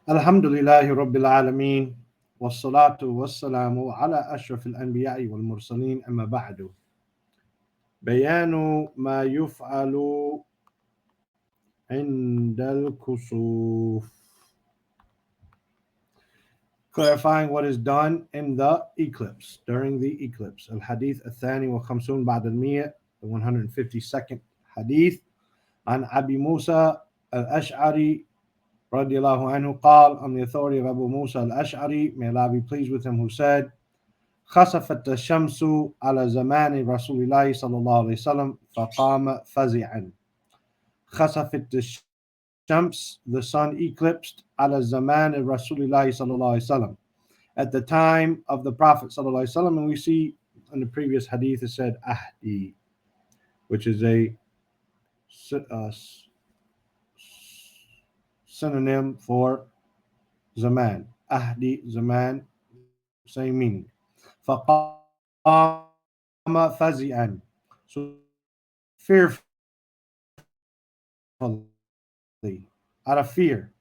Alhamdulillahi Rabbil Alameen. Wassalatu wassalamu ala ashraf al-anbiya'i wal mursaleen amma ba'du. Bayanu ma yuf'alu indal kusuf. Clarifying what is done in the eclipse, during the eclipse. Al-Hadith al-Thani wa Khamsun ba'd al-Miya, the 152nd Hadith. An Abi Musa al-Ash'ari radiallahu anhu قال, on the authority of Abu Musa al-Ash'ari, may Allah be pleased with him, who said, خسفت الشمس على زمان رسول الله صلى الله عليه وسلم فقام فزعا. خسفت الشمس, the sun eclipsed, على زمان رسول الله صلى الله عليه وسلم, at the time of the Prophet صلى الله عليه وسلم. And we see in the previous hadith it said ahdi, which is a synonym for zaman. Ahdi, zaman, same meaning. فقام فزعا, so fearfully, out of fear.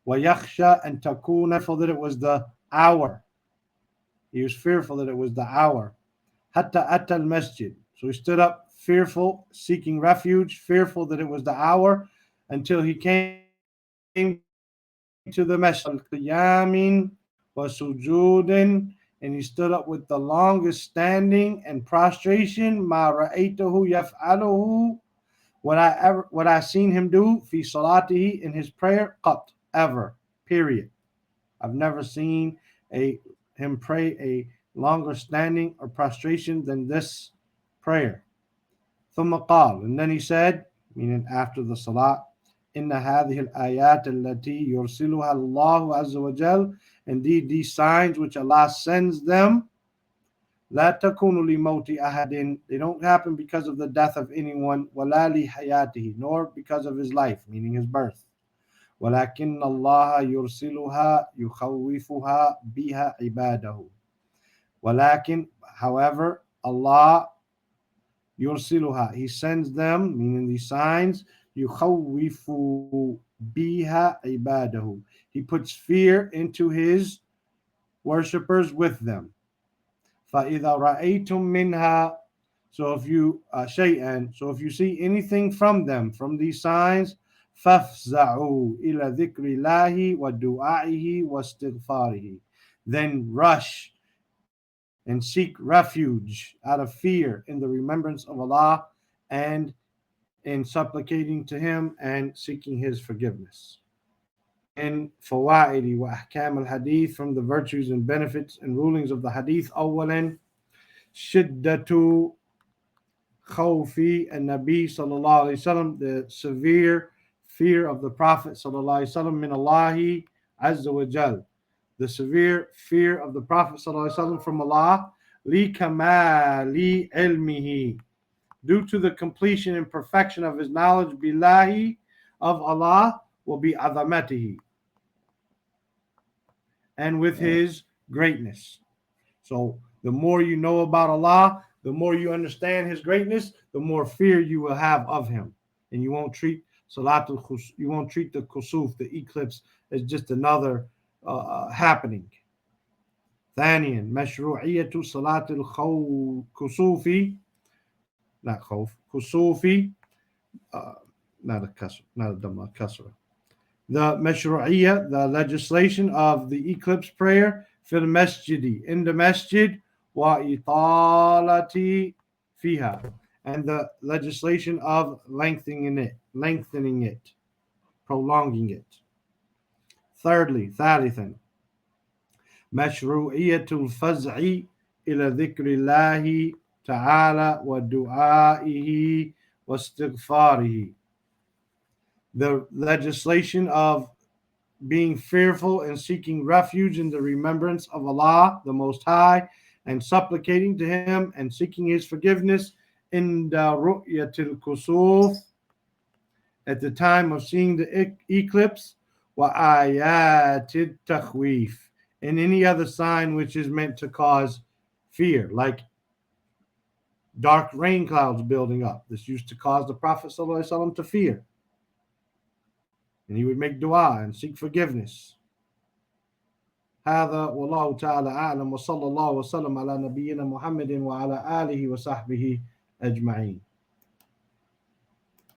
ويخشى أن تكون, fearful that it was the hour. He was fearful that it was the hour. حتى أتى المسجد, so he stood up fearful, seeking refuge, fearful that it was the hour, until he came to the masjid. قيام وسجود, and he stood up with the longest standing and prostration. ما رأيته يفعله, what I seen him do, في صلاته, in his prayer, قط, ever, period. I've never seen him pray a longer standing or prostration than this prayer. ثم قال, and then he said, meaning after the salat, إن هذه الآيات التي يرسلها الله عز وجل, indeed these signs which Allah sends them, لا تكون لموت أحد, they don't happen because of the death of anyone, ولا لحياته, nor because of his life, meaning his birth. ولكن الله يرسلها يخوفها بها عباده. ولكن, however, Allah يرسلها, he sends them, meaning these signs, يخوف بها عباده, he puts fear into his worshippers with them. فإذا رأيتم منها, so if you شيئا, so if you see anything from them, from these signs, فافزعوا إلى ذكر الله ودعائه واستغفاره, then rush and seek refuge out of fear in the remembrance of Allah and in supplicating to Him and seeking His forgiveness. In فوائد وأحكام الحديث, from the virtues and benefits and rulings of the hadith, أولا شدة خوف النبي صلى الله عليه وسلم, the severe fear of the Prophet صلى الله عليه وسلم, من الله عز وجل, the severe fear of the Prophet صلى الله عليه وسلم from Allah, لكمال علمه, due to the completion and perfection of his knowledge, billahi, of Allah, will be azamatihi, and with his greatness. So the more you know about Allah, the more you understand his greatness, the more fear you will have of him. And you won't treat you won't treat the kusuf, the eclipse, as just another happening. ثانيا مشروعية صلاة الكسوف, not خوف, كسوفي, not a dhamma, kasra. The mashru'iyya, the legislation of the eclipse prayer, fil masjidi, in the masjid, wa italati fiha, and the legislation of lengthening it, prolonging it. Thirdly, thalithan, mashru'iyyatul faz'i ila dhikrillahi ta'ala wa du'aihi wa istighfarihi, the legislation of being fearful and seeking refuge in the remembrance of Allah, the Most High, and supplicating to Him and seeking His forgiveness in the ru'yatil kusuf, at the time of seeing the eclipse, wa ayatid takhwif, and any other sign which is meant to cause fear, like dark rain clouds building up. This used to cause the Prophet ﷺ to fear, and he would make dua and seek forgiveness. هذا والله تعالى أعلم وصلى الله وسلم على نبينا محمد وعلى آله وصحبه أجمعين.